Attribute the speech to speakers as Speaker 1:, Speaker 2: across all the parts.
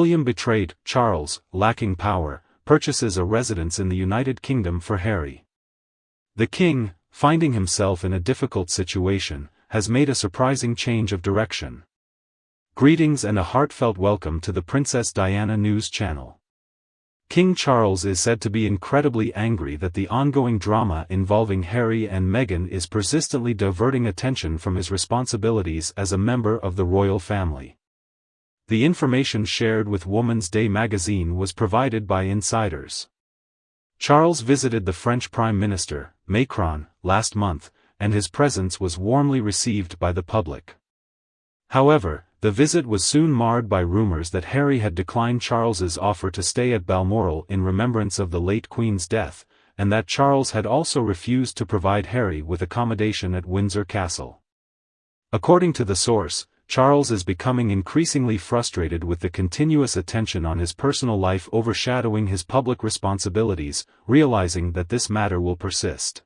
Speaker 1: William betrayed. Charles, lacking power, purchases a residence in the United Kingdom for Harry. The king, finding himself in a difficult situation, has made a surprising change of direction. Greetings and a heartfelt welcome to the Princess Diana News Channel. King Charles is said to be incredibly angry that the ongoing drama involving Harry and Meghan is persistently diverting attention from his responsibilities as a member of the royal family. The information shared with Woman's Day magazine was provided by insiders. Charles visited the French Prime Minister, Macron, last month, and his presence was warmly received by the public. However, the visit was soon marred by rumors that Harry had declined Charles's offer to stay at Balmoral in remembrance of the late Queen's death, and that Charles had also refused to provide Harry with accommodation at Windsor Castle. According to the source, Charles is becoming increasingly frustrated with the continuous attention on his personal life overshadowing his public responsibilities, realizing that this matter will persist.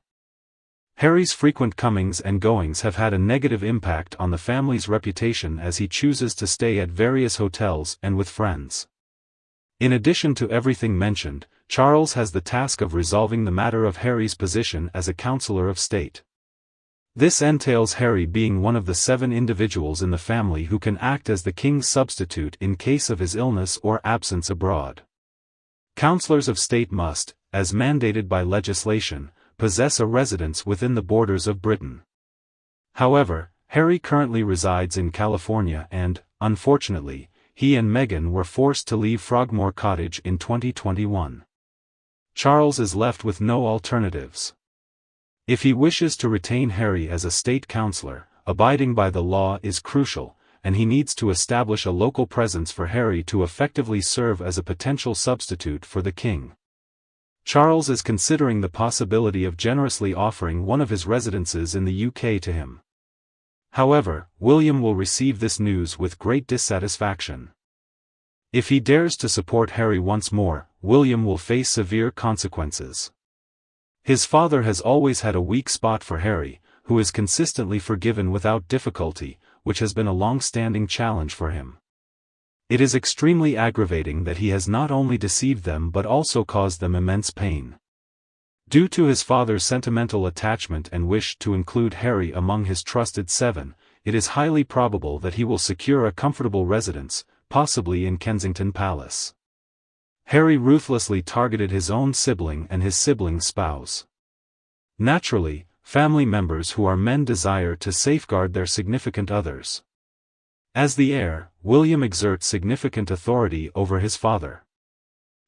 Speaker 1: Harry's frequent comings and goings have had a negative impact on the family's reputation as he chooses to stay at various hotels and with friends. In addition to everything mentioned, Charles has the task of resolving the matter of Harry's position as a Counselor of State. This entails Harry being one of the 7 individuals in the family who can act as the king's substitute in case of his illness or absence abroad. Counselors of State must, as mandated by legislation, possess a residence within the borders of Britain. However, Harry currently resides in California and, unfortunately, he and Meghan were forced to leave Frogmore Cottage in 2021. Charles is left with no alternatives. If he wishes to retain Harry as a state councillor, abiding by the law is crucial, and he needs to establish a local presence for Harry to effectively serve as a potential substitute for the king. Charles is considering the possibility of generously offering one of his residences in the UK to him. However, William will receive this news with great dissatisfaction. If he dares to support Harry once more, William will face severe consequences. His father has always had a weak spot for Harry, who is consistently forgiven without difficulty, which has been a long-standing challenge for him. It is extremely aggravating that he has not only deceived them but also caused them immense pain. Due to his father's sentimental attachment and wish to include Harry among his trusted 7, it is highly probable that he will secure a comfortable residence, possibly in Kensington Palace. Harry ruthlessly targeted his own sibling and his sibling's spouse. Naturally, family members who are men desire to safeguard their significant others. As the heir, William exerts significant authority over his father.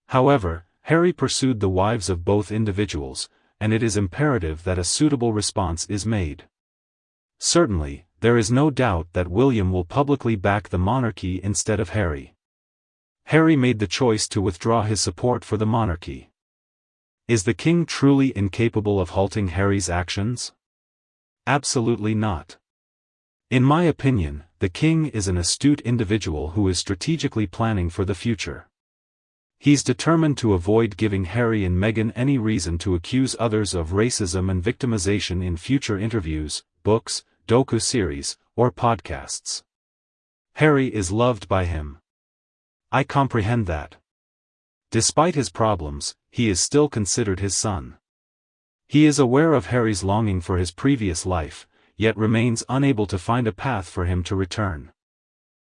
Speaker 1: However, Harry pursued the wives of both individuals, and it is imperative that a suitable response is made. Certainly, there is no doubt that William will publicly back the monarchy instead of Harry. Harry made the choice to withdraw his support for the monarchy. Is the king truly incapable of halting Harry's actions? Absolutely not. In my opinion, the king is an astute individual who is strategically planning for the future. He's determined to avoid giving Harry and Meghan any reason to accuse others of racism and victimization in future interviews, books, docu-series, or podcasts. Harry is loved by him. I comprehend that. Despite his problems, he is still considered his son. He is aware of Harry's longing for his previous life, yet remains unable to find a path for him to return.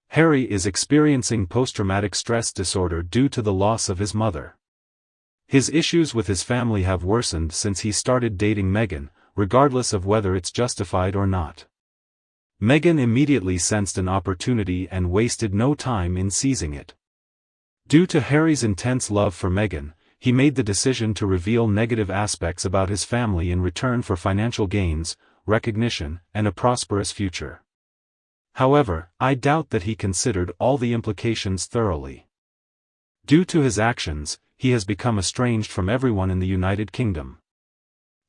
Speaker 1: Harry is experiencing post-traumatic stress disorder due to the loss of his mother. His issues with his family have worsened since he started dating Meghan, regardless of whether it's justified or not. Meghan immediately sensed an opportunity and wasted no time in seizing it. Due to Harry's intense love for Meghan, he made the decision to reveal negative aspects about his family in return for financial gains, recognition, and a prosperous future. However, I doubt that he considered all the implications thoroughly. Due to his actions, he has become estranged from everyone in the United Kingdom.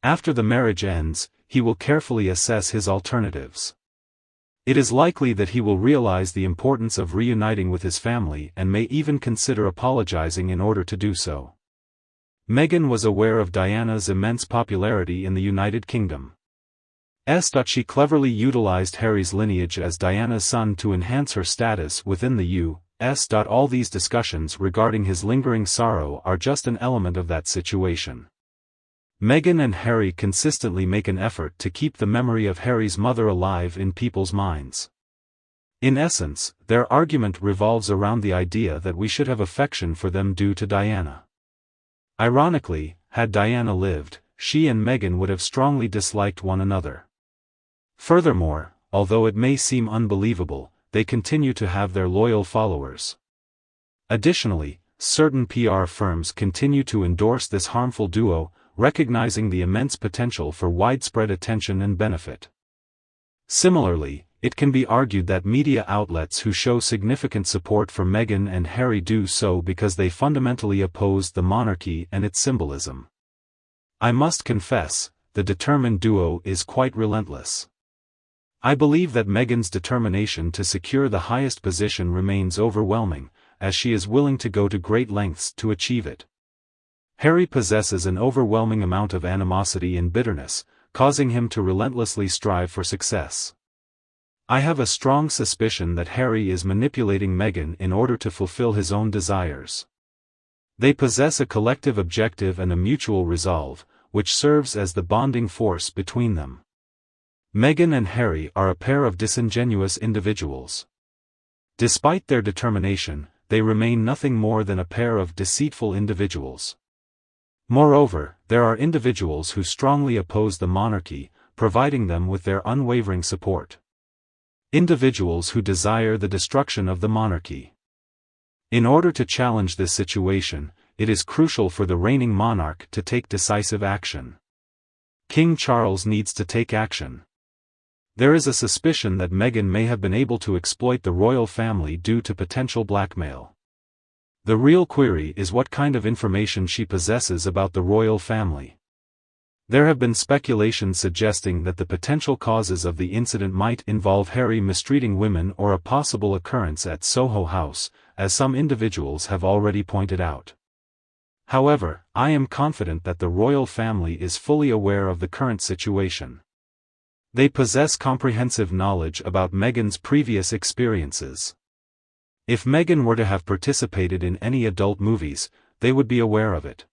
Speaker 1: After the marriage ends, he will carefully assess his alternatives. It is likely that he will realize the importance of reuniting with his family and may even consider apologizing in order to do so. Meghan was aware of Diana's immense popularity in the United Kingdom. She cleverly utilized Harry's lineage as Diana's son to enhance her status within the All these discussions regarding his lingering sorrow are just an element of that situation. Meghan and Harry consistently make an effort to keep the memory of Harry's mother alive in people's minds. In essence, their argument revolves around the idea that we should have affection for them due to Diana. Ironically, had Diana lived, she and Meghan would have strongly disliked one another. Furthermore, although it may seem unbelievable, they continue to have their loyal followers. Additionally, certain PR firms continue to endorse this harmful duo, recognizing the immense potential for widespread attention and benefit. Similarly, it can be argued that media outlets who show significant support for Meghan and Harry do so because they fundamentally oppose the monarchy and its symbolism. I must confess, the determined duo is quite relentless. I believe that Meghan's determination to secure the highest position remains overwhelming, as she is willing to go to great lengths to achieve it. Harry possesses an overwhelming amount of animosity and bitterness, causing him to relentlessly strive for success. I have a strong suspicion that Harry is manipulating Meghan in order to fulfill his own desires. They possess a collective objective and a mutual resolve, which serves as the bonding force between them. Meghan and Harry are a pair of disingenuous individuals. Despite their determination, they remain nothing more than a pair of deceitful individuals. Moreover, there are individuals who strongly oppose the monarchy, providing them with their unwavering support. Individuals who desire the destruction of the monarchy. In order to challenge this situation, it is crucial for the reigning monarch to take decisive action. King Charles needs to take action. There is a suspicion that Meghan may have been able to exploit the royal family due to potential blackmail. The real query is what kind of information she possesses about the royal family. There have been speculations suggesting that the potential causes of the incident might involve Harry mistreating women or a possible occurrence at Soho House, as some individuals have already pointed out. However, I am confident that the royal family is fully aware of the current situation. They possess comprehensive knowledge about Meghan's previous experiences. If Meghan were to have participated in any adult movies, they would be aware of it.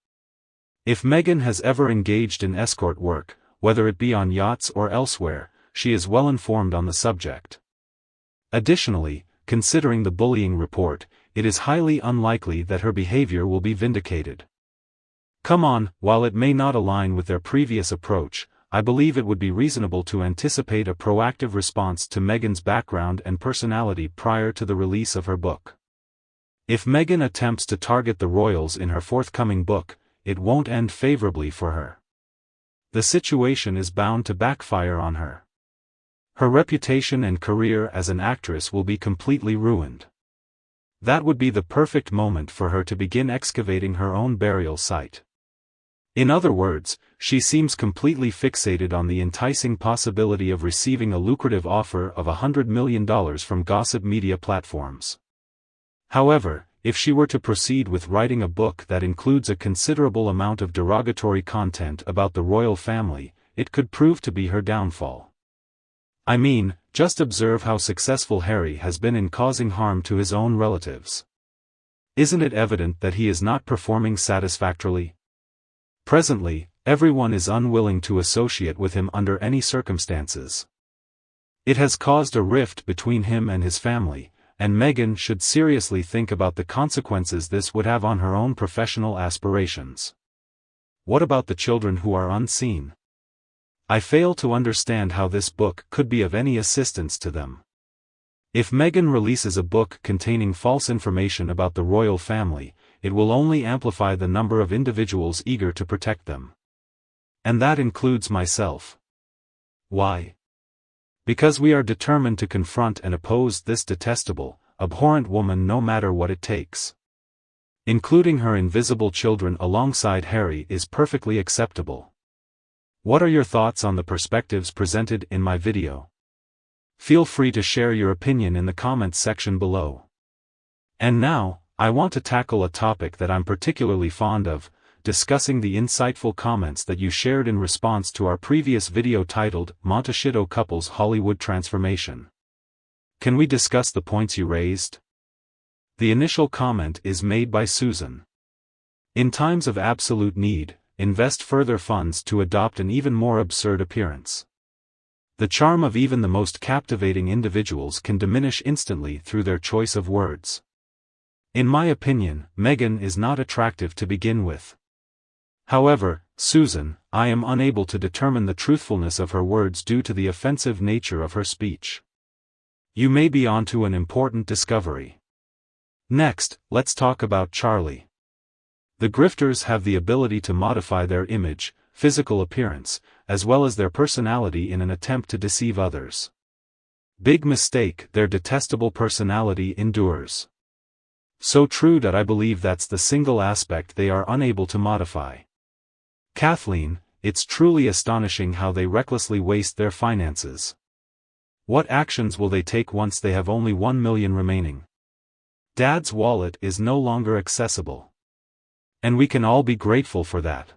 Speaker 1: If Meghan has ever engaged in escort work, whether it be on yachts or elsewhere, she is well informed on the subject. Additionally, considering the bullying report, it is highly unlikely that her behavior will be vindicated. Come on, while it may not align with their previous approach, I believe it would be reasonable to anticipate a proactive response to Meghan's background and personality prior to the release of her book. If Meghan attempts to target the royals in her forthcoming book, it won't end favorably for her. The situation is bound to backfire on her. Her reputation and career as an actress will be completely ruined. That would be the perfect moment for her to begin excavating her own burial site. In other words, she seems completely fixated on the enticing possibility of receiving a lucrative offer of $100 million from gossip media platforms. However, if she were to proceed with writing a book that includes a considerable amount of derogatory content about the royal family, it could prove to be her downfall. I mean, just observe how successful Harry has been in causing harm to his own relatives. Isn't it evident that he is not performing satisfactorily? Presently, everyone is unwilling to associate with him under any circumstances. It has caused a rift between him and his family, and Meghan should seriously think about the consequences this would have on her own professional aspirations. What about the children who are unseen? I fail to understand how this book could be of any assistance to them. If Meghan releases a book containing false information about the royal family, it will only amplify the number of individuals eager to protect them. And that includes myself. Why? Because we are determined to confront and oppose this detestable, abhorrent woman no matter what it takes. Including her invisible children alongside Harry is perfectly acceptable. What are your thoughts on the perspectives presented in my video? Feel free to share your opinion in the comments section below. And now, I want to tackle a topic that I'm particularly fond of, discussing the insightful comments that you shared in response to our previous video titled, Montecito Couple's Hollywood Transformation. Can we discuss the points you raised? The initial comment is made by Susan. In times of absolute need, invest further funds to adopt an even more absurd appearance. The charm of even the most captivating individuals can diminish instantly through their choice of words. In my opinion, Meghan is not attractive to begin with. However, Susan, I am unable to determine the truthfulness of her words due to the offensive nature of her speech. You may be onto an important discovery. Next, let's talk about Charlie. The grifters have the ability to modify their image, physical appearance, as well as their personality in an attempt to deceive others. Big mistake, their detestable personality endures. So true that I believe that's the single aspect they are unable to modify. Kathleen, it's truly astonishing how they recklessly waste their finances. What actions will they take once they have only $1 million remaining? Dad's wallet is no longer accessible. And we can all be grateful for that.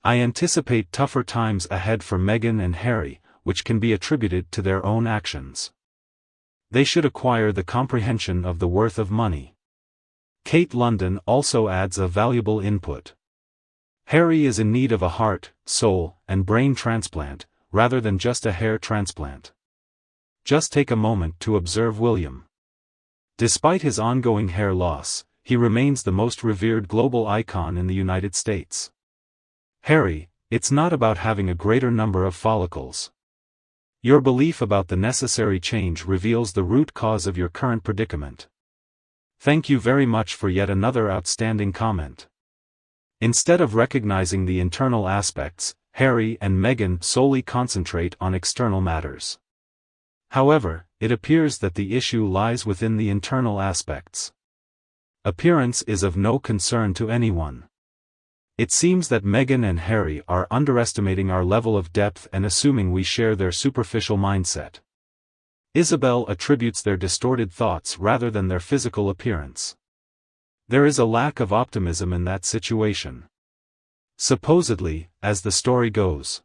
Speaker 1: I anticipate tougher times ahead for Meghan and Harry, which can be attributed to their own actions. They should acquire the comprehension of the worth of money. Kate London also adds a valuable input. Harry is in need of a heart, soul, and brain transplant, rather than just a hair transplant. Just take a moment to observe William. Despite his ongoing hair loss, he remains the most revered global icon in the United States. Harry, it's not about having a greater number of follicles. Your belief about the necessary change reveals the root cause of your current predicament. Thank you very much for yet another outstanding comment. Instead of recognizing the internal aspects, Harry and Meghan solely concentrate on external matters. However, it appears that the issue lies within the internal aspects. Appearance is of no concern to anyone. It seems that Meghan and Harry are underestimating our level of depth and assuming we share their superficial mindset. Isabel attributes their distorted thoughts rather than their physical appearance. There is a lack of optimism in that situation. Supposedly, as the story goes.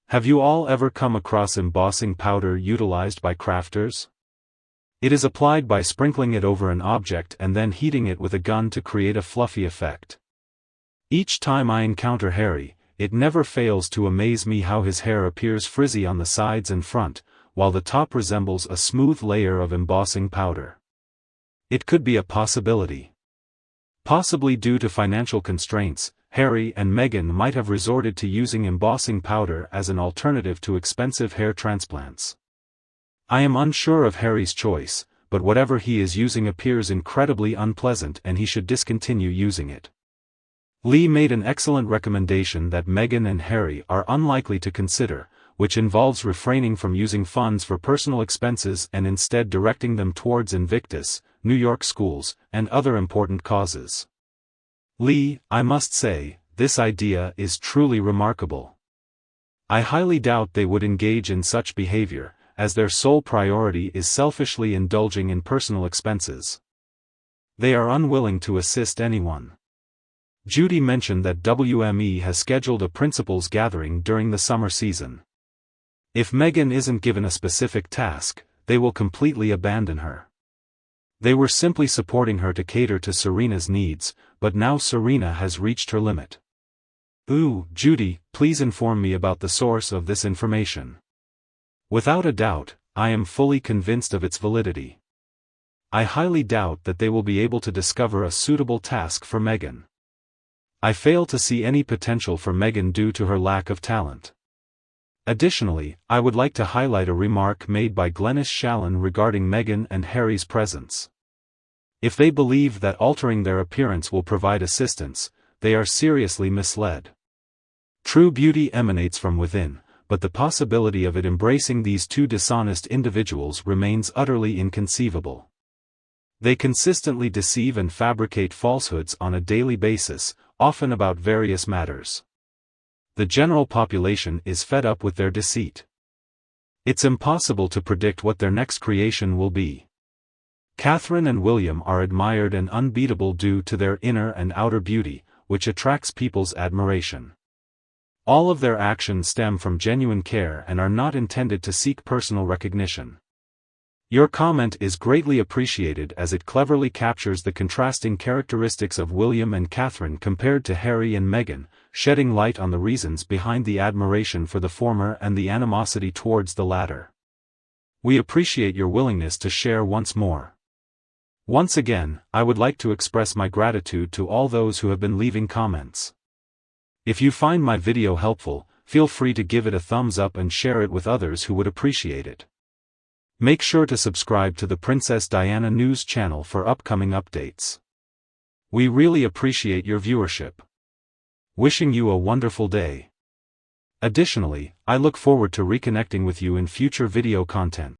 Speaker 1: Have you all ever come across embossing powder utilized by crafters? It is applied by sprinkling it over an object and then heating it with a gun to create a fluffy effect. Each time I encounter Harry, it never fails to amaze me how his hair appears frizzy on the sides and front, while the top resembles a smooth layer of embossing powder. It could be a possibility. Possibly due to financial constraints, Harry and Meghan might have resorted to using embossing powder as an alternative to expensive hair transplants. I am unsure of Harry's choice, but whatever he is using appears incredibly unpleasant and he should discontinue using it. Lee made an excellent recommendation that Meghan and Harry are unlikely to consider, which involves refraining from using funds for personal expenses and instead directing them towards Invictus, New York schools, and other important causes. Lee, I must say, this idea is truly remarkable. I highly doubt they would engage in such behavior, as their sole priority is selfishly indulging in personal expenses. They are unwilling to assist anyone. Judy mentioned that WME has scheduled a principals gathering during the summer season. If Meghan isn't given a specific task, they will completely abandon her. They were simply supporting her to cater to Serena's needs, but now Serena has reached her limit. Ooh, Judy, please inform me about the source of this information. Without a doubt, I am fully convinced of its validity. I highly doubt that they will be able to discover a suitable task for Meghan. I fail to see any potential for Meghan due to her lack of talent. Additionally, I would like to highlight a remark made by Glenys Shalin regarding Meghan and Harry's presence. If they believe that altering their appearance will provide assistance, they are seriously misled. True beauty emanates from within, but the possibility of it embracing these two dishonest individuals remains utterly inconceivable. They consistently deceive and fabricate falsehoods on a daily basis, often about various matters. The general population is fed up with their deceit. It's impossible to predict what their next creation will be. Catherine and William are admired and unbeatable due to their inner and outer beauty, which attracts people's admiration. All of their actions stem from genuine care and are not intended to seek personal recognition. Your comment is greatly appreciated as it cleverly captures the contrasting characteristics of William and Catherine compared to Harry and Meghan, shedding light on the reasons behind the admiration for the former and the animosity towards the latter. We appreciate your willingness to share once more. Once again, I would like to express my gratitude to all those who have been leaving comments. If you find my video helpful, feel free to give it a thumbs up and share it with others who would appreciate it. Make sure to subscribe to the Princess Diana News channel for upcoming updates. We really appreciate your viewership. Wishing you a wonderful day. Additionally, I look forward to reconnecting with you in future video content.